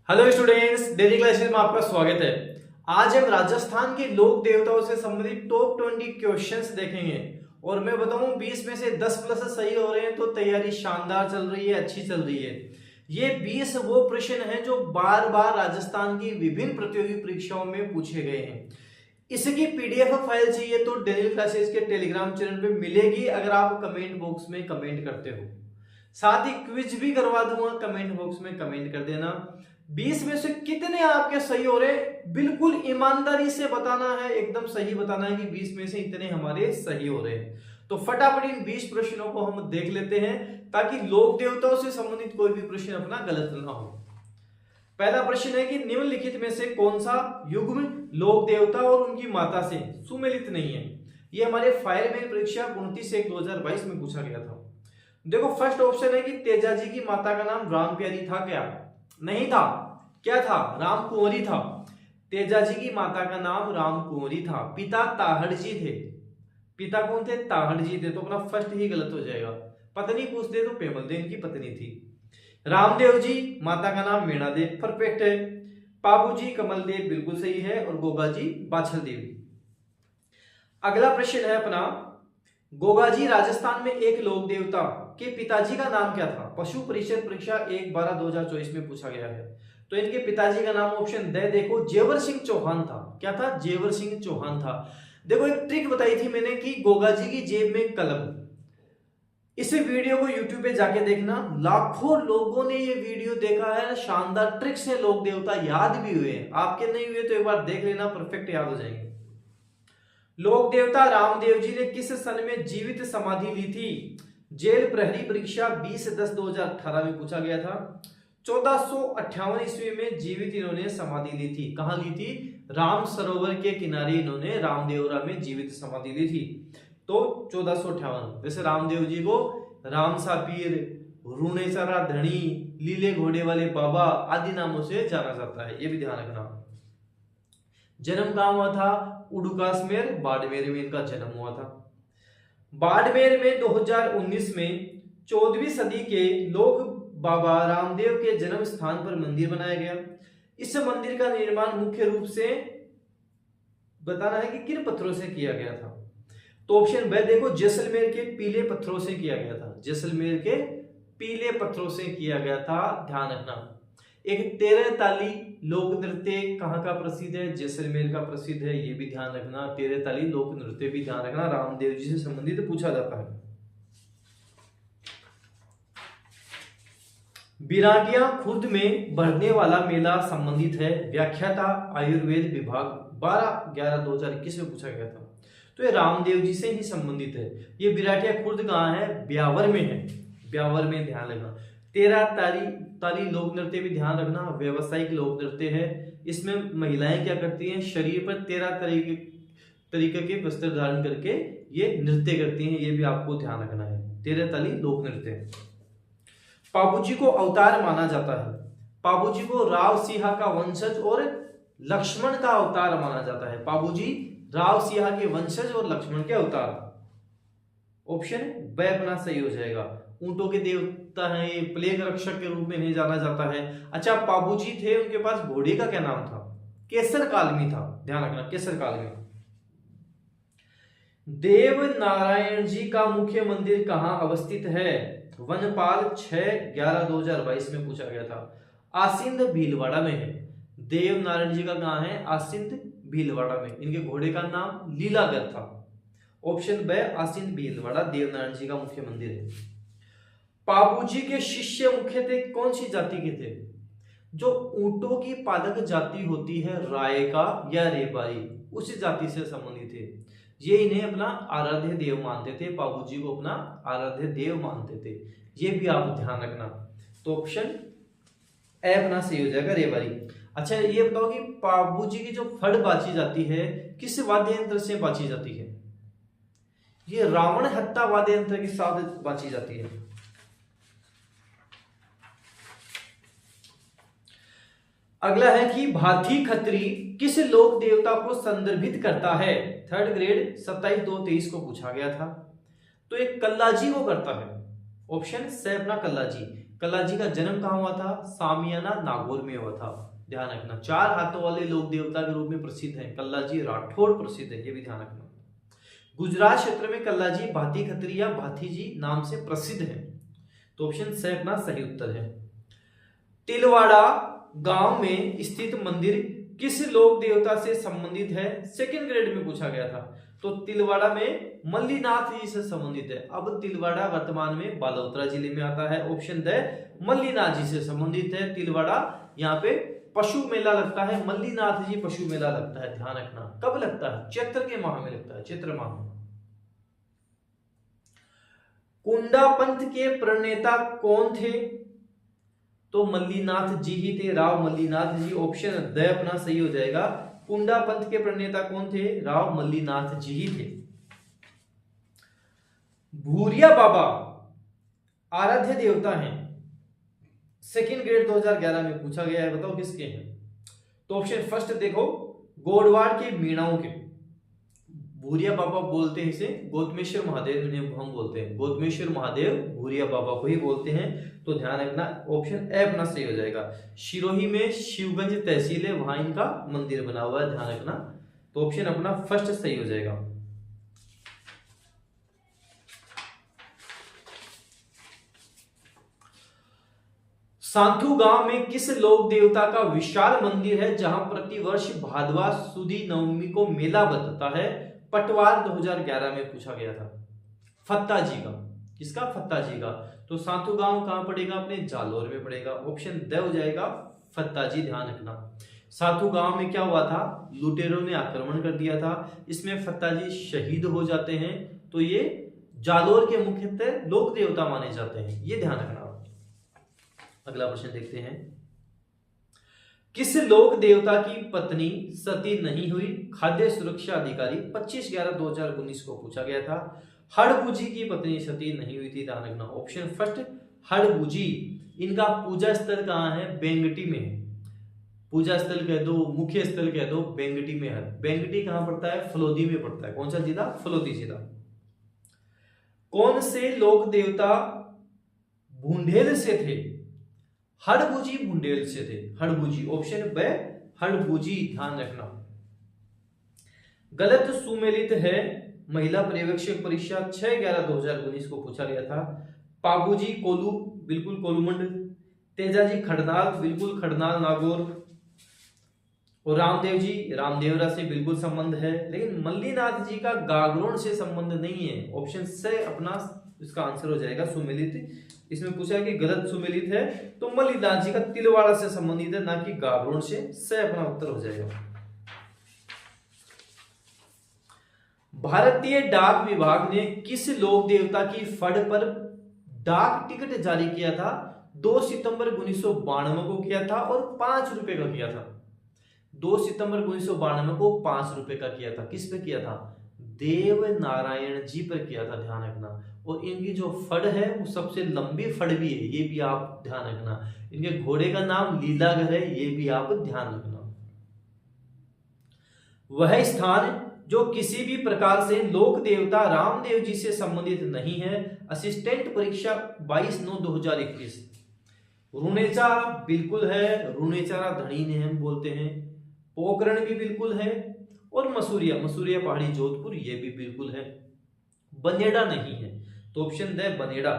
Hello students, daily classes में आपका स्वागत है। आज हम राजस्थान के लोक देवताओं से संबंधित टॉप 20 क्वेश्चंस देखेंगे और मैं बताऊं 20 में से 10 प्लस सही हो रहे हैं तो तैयारी शानदार चल रही है, अच्छी चल रही है। ये 20 वो प्रश्न हैं जो बार बार राजस्थान की विभिन्न प्रतियोगी परीक्षाओं में पूछे गए हैं। इसकी पीडीएफ फाइल चाहिए तो डेली क्लासेस के टेलीग्राम चैनल पे मिलेगी अगर आप कमेंट बॉक्स में कमेंट करते हो। साथ ही क्विज भी करवा दूंगा, कमेंट बॉक्स में कमेंट कर देना। 20 में से कितने आपके सही हो रहे हैं बिल्कुल ईमानदारी से बताना है, एकदम सही बताना है कि 20 में से इतने हमारे सही हो रहे हैं। तो फटाफट इन 20 प्रश्नों को हम देख लेते हैं ताकि लोक देवताओं से संबंधित कोई भी प्रश्न अपना गलत ना हो। पहला प्रश्न है कि निम्नलिखित में से कौन सा युग्म लोक देवता और उनकी माता से सुमेलित नहीं है। ये हमारे फायरमैन परीक्षा 29/1/2022 में पूछा गया था। देखो फर्स्ट ऑप्शन है कि तेजाजी की माता का नाम राम प्यारी था क्या? नहीं था। क्या था? राम कुंवरी था। तेजाजी की माता का नाम राम कुंवरी था। पिता ताहड़ जी थे। पिता कौन थे? ताहड़ जी थे। तो अपना फर्स्ट ही गलत हो जाएगा। पत्नी पूछते तो पेमल देव इनकी पत्नी थी। रामदेव जी माता का नाम मीणा देव, परफेक्ट है। पाबू जी कमल देव बिल्कुल सही है और गोगा जी बाछल देवी। अगला प्रश्न है अपना, गोगा जी राजस्थान में एक लोक देवता के पिताजी का नाम क्या था? पशु परिषद परीक्षा 1/12/2024 में पूछा गया है। तो इनके पिताजी का नाम ऑप्शन दे देखो जेवर सिंह चौहान था। क्या था? जेवर सिंह चौहान था। देखो एक ट्रिक बताई थी मैंने कि गोगा जी की जेब में कलम। इस वीडियो को यूट्यूब पे जाके देखना, लाखों लोगों ने ये वीडियो देखा है। शानदार ट्रिक से लोक देवता याद भी हुए हैं। आपके नहीं हुए तो एक बार देख लेना, परफेक्ट याद हो जाएंगे। लोक देवता रामदेव जी ने किस सन में जीवित समाधि ली थी? जेल प्रहरी परीक्षा 20/10/2018 में पूछा गया था। 1458 ईस्वी में जीवित इन्होंने समाधि ली थी। कहां ली थी? राम सरोवर के किनारे इन्होंने रामदेवरा में जीवित समाधि ली थी। तो 1458। वैसे रामदेव जी को राम सा पीर, रूणेसरा धनी, लीले घोड़े वाले बाबा आदि नामों से जाना जाता है, ये भी ध्यान रखना। जन्म कहां हुआ था? उडुकासमेर बाड़मेर में इनका जन्म हुआ था। बाड़मेर में 2019 में 14वीं सदी के लोक बाबा रामदेव के जन्म स्थान पर मंदिर बनाया गया। इस मंदिर का निर्माण मुख्य रूप से बताना है कि किन पत्थरों से किया गया था। तो ऑप्शन बी देखो जैसलमेर के पीले पत्थरों से किया गया था। जैसलमेर के पीले पत्थरों से किया गया था, ध्यान रखना। एक 13 ताली लोक नृत्य कहां का प्रसिद्ध है? जैसलमेर का प्रसिद्ध है, ये भी ध्यान रखना। 13 ताली लोक नृत्य भी ध्यान रखना, रामदेव जी से संबंधित पूछा जाता है। बिराटिया खुर्द में बढ़ने वाला मेला संबंधित है। व्याख्याता आयुर्वेद विभाग 12/11/2021 में पूछा गया था। तो ये रामदेव जी से ही संबंधित है। ये बिराटिया खुर्द कहां है? ब्यावर में है। ब्यावर में, ध्यान रखना। 13 ताली लोक नृत्य भी ध्यान रखना, व्यवसायिक लोक नृत्य है। इसमें महिलाएं क्या करती हैं? शरीर पर 13 तरीके के वस्त्र धारण करके ये नृत्य करती हैं, ये भी आपको ध्यान रखना है। 13 ताली लोक नृत्य। पाबूजी को अवतार माना जाता है। पाबूजी को राव सिंह का वंशज और लक्ष्मण का अवतार माना जाता है। पाबूजी राव सिंह के वंशज और लक्ष्मण के अवतार। ऑप्शन बी अपना सही हो जाएगा। ऊंटों के देवता हैं, प्लेग रक्षक के रूप में नहीं जाना जाता है। अच्छा, पाबूजी थे, उनके पास घोड़े का क्या नाम था? केसर कालमी था, ध्यान रखना, केसर कालमी। देव नारायण जी का मुख्य मंदिर कहां अवस्थित है? वनपाल 6/11/2022 में पूछा गया था। आसिंद भीलवाड़ा में है। देव नारायण जी का कहां है? आसिंद भीलवाड़ा में। इनके घोड़े का नाम लीलागर था। ऑप्शन बी आसिंद भीलवाड़ा देव नारायण जी का मुख्य मंदिर है। पाबूजी के शिष्य मुख्यतः कौन सी जाति के थे? जो ऊंटों की पालक जाति होती है, रायका या रेबारी, उसी जाति से संबंधित थे। ये इन्हें अपना आराध्य देव मानते थे। पाबूजी को अपना आराध्य देव मानते थे, ये भी आप ध्यान रखना। तो ऑप्शन ए अपना सही हो जाएगा, रेबारी। अच्छा ये बताओ कि पाबूजी की जो फड़ बाची जाती है किस वाद्य यंत्र से बाची जाती है? ये रावण हत्ता वाद्य यंत्र के साथ बाची जाती है। अगला है कि भाथी खत्री किस लोक देवता को संदर्भित करता है? 3rd ग्रेड 27/2/23 को पूछा गया था। तो एक कल्लाजी को करता है। ऑप्शन से अपना कल्लाजी। कल्लाजी का जन्म कहाँ हुआ था? सामियाना नागौर में हुआ था। ध्यान रखना, 4 हाथों वाले लोक देवता के रूप में प्रसिद्ध है कल्लाजी राठौड़ प्रसिद्ध है, ये भी ध्यान रखना। गुजरात क्षेत्र में कल्लाजी भाती खत्री या भातीजी नाम से प्रसिद्ध है, तो ऑप्शन सी अपना सही उत्तर है। तिलवाड़ा गांव में स्थित मंदिर किस लोक देवता से संबंधित है? सेकंड ग्रेड में पूछा गया था। तो तिलवाड़ा में मल्लीनाथ जी से संबंधित है। अब तिलवाड़ा वर्तमान में बालोतरा जिले में आता है, ऑप्शन द मल्लीनाथ जी से संबंधित है तिलवाड़ा। यहाँ पे पशु मेला लगता है, मल्लीनाथ जी पशु मेला लगता है, ध्यान रखना। कब लगता है? चैत्र के माह में लगता है, चैत्र माह में। कुंडा पंथ के प्रणेता कौन थे? तो मल्लीनाथ जी ही थे, राव मल्लीनाथ जी, ऑप्शन द अपना सही हो जाएगा। कुंडा पंथ के प्रणेता कौन थे? राव मल्लीनाथ जी ही थे। भूरिया बाबा आराध्य देवता हैं, सेकंड ग्रेड 2011 में पूछा गया है, बताओ किसके हैं? तो ऑप्शन फर्स्ट देखो, गोडवाड़ के मीणाओं के। भूरिया बाबा बोलते हैं इसे, गौतमेश्वर महादेव इन्हें हम बोलते हैं, गौतमेश्वर महादेव भूरिया बाबा को ही बोलते हैं, तो ध्यान रखना ऑप्शन ए अपना सही हो जाएगा। शिरोही में शिवगंज तहसील है, वहां इनका मंदिर बना हुआ है, ध्यान रखना, तो ऑप्शन अपना फर्स्ट सही हो जाएगा। सांथू गांव में किस लोक देवता का विशाल मंदिर है जहां प्रतिवर्ष भादवा सुदी नवमी को मेला बतता है? पटवार 2011 में पूछा गया था। फत्ता जी का, किसका? फत्ता जी का। तो सांथू गांव कहां पड़ेगा? अपने जालोर में पड़ेगा, ऑप्शन द हो जाएगा फत्ता जी, ध्यान रखना। सांथू गांव में क्या हुआ था? लुटेरों ने आक्रमण कर दिया था, इसमें फत्ता जी शहीद हो जाते हैं, तो ये जालोर के मुख्यतः लोक देवता माने जाते हैं, ये ध्यान रखना। अगला प्रश्न देखते हैं, किस लोक देवता की पत्नी सती नहीं हुई? खाद्य सुरक्षा अधिकारी 25/11/2019 को पूछा गया था। हड़बूजी की पत्नी सती नहीं हुई थी, ध्यान रखना, ऑप्शन फर्स्ट हड़बूजी। इनका पूजा स्थल कहां है? बेंगटी में है, पूजा स्थल कह दो, मुख्य स्थल कह दो, बेंगटी में है। बेंगटी कहां पड़ता है? फलोदी में पड़ता है। कौन सा जिला? फलोदी जिला। कौन से लोक देवता भूंडेल से थे? हड़बूजी भूंडेल से थे, हड़बूजी, ऑप्शन ब हड़बूजी, ध्यान रखना। गलत सुमेलित है महिला पर्यवेक्षक परीक्षा 6/11/2019 को पूछा गया था। पाबूजी कोलू, बिल्कुल कोलूमंड। तेजाजी खड़नाल, बिल्कुल खड़नाल नागौर। और रामदेव जी रामदेवरा से बिल्कुल संबंध है, लेकिन मल्लीनाथ जी का गागरोन से संबंध नहीं है, ऑप्शन से अपना इसका आंसर हो जाएगा सुमेलित। इसमें पूछा है कि गलत सुमेलित है, तो मल्लीनाथ जी का तिलवाड़ा से संबंधित है, ना कि गागरोन से अपना उत्तर हो जाएगा। भारतीय डाक विभाग ने किस लोक देवता की फड़ पर डाक टिकट जारी किया था? 2 सितंबर 1992 को किया था और 5 रुपए का किया था। 2 सितंबर 1992 को 5 रुपए का किया था। किस पे किया था? देव नारायण जी पर किया था, ध्यान रखना। और इनकी जो फड़ है वो सबसे लंबी फड़ भी है, ये भी आप ध्यान रखना। इनके घोड़े का नाम लीलागर है, ये भी आप ध्यान रखना। वह स्थान जो किसी भी प्रकार से लोक देवता रामदेव जी से संबंधित नहीं है। असिस्टेंट परीक्षा 22/9/2021। रुणेचा बिल्कुल है, रुणेचारा धनी ने हम बोलते हैं। पोखरण भी बिल्कुल है, और मसूरिया पहाड़ी जोधपुर, ये भी बिल्कुल है। बनेड़ा नहीं है, तो option D Baneda.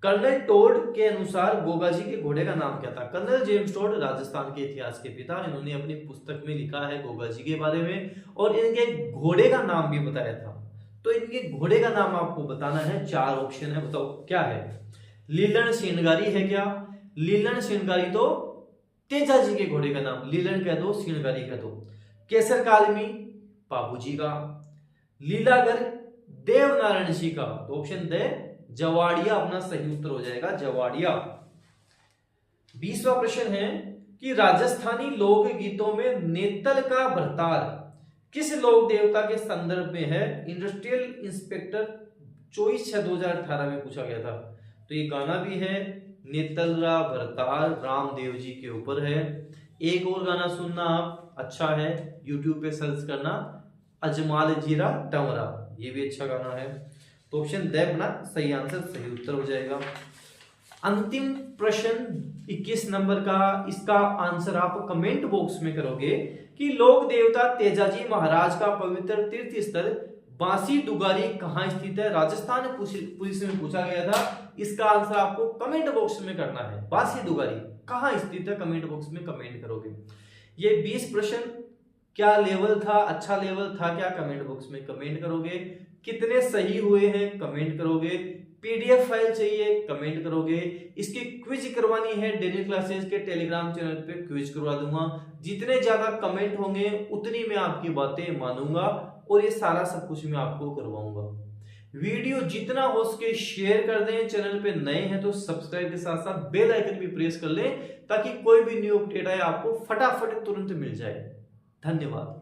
Colonel Tod के अनुसार गोगाजी के घोड़े का नाम क्या था? कर्नल जेम्स टोड राजस्थान के इतिहास के पिता, इन्होंने अपनी पुस्तक में लिखा है गोगाजी के बारे में, और इनके घोड़े का नाम भी बताया था। तो इनके घोड़े का नाम आपको बताना है, 4 ऑप्शन है, बताओ क्या है? लीलन श्रृंगारी है क्या? लीलन श्रृंगारी तो तेजा जी के घोड़े का नाम, लीलन कह दो, श्रृंगारी कह दो। केसर कालमी बाबूजी का। लीलागर देवनारायण जी का, तो ऑप्शन दे जवाड़िया अपना सही उत्तर हो जाएगा, जवाड़िया। 20वां प्रश्न है कि राजस्थानी लोक गीतों में नेतल का भरतार किस लोक देवता के संदर्भ में है? इंडस्ट्रियल इंस्पेक्टर 24/6/2018 में पूछा गया था। तो ये गाना भी है, नेतलरा भरतार रामदेव जी के ऊपर है। एक और गाना सुनना आप, अच्छा है, यूट्यूब पे सर्च करना, अजमाल जीरा टमरा, ये भी अच्छा गाना है। तो ऑप्शन द अपना सही आंसर, सही उत्तर हो जाएगा। अंतिम प्रश्न 21 नंबर का, इसका आंसर आप कमेंट बॉक्स में करोगे कि लोक देवता तेजाजी महाराज का पवित्र तीर्थ स्थल बांसी दुगारी कहाँ स्थित है। राजस्थान पुलिस में पूछा गया था, इसका आंसर आपको कमेंट बॉक्स में करना है। बांसी दुगारी कहाँ स्थित है, कमेंट बॉक्स में कमेंट करोगे। ये 20 प्रश्न क्या लेवल था, अच्छा लेवल था क्या, कमेंट बॉक्स में कमेंट करोगे। कितने सही हुए हैं कमेंट करोगे। पीडीएफ फाइल चाहिए कमेंट करोगे। इसकी क्विज करवानी है, डेली क्लासेस के टेलीग्राम चैनल पे क्विज करवा दूंगा। जितने ज्यादा कमेंट होंगे उतनी मैं आपकी बातें मानूंगा और ये सारा सब कुछ मैं आपको करवाऊंगा। वीडियो जितना हो सके शेयर कर दें। चैनल पे नए हैं तो सब्सक्राइब के साथ साथ बेल आइकन भी प्रेस कर लें ताकि कोई भी न्यू अपडेट आए आपको फटाफट तुरंत मिल जाए। धन्यवाद।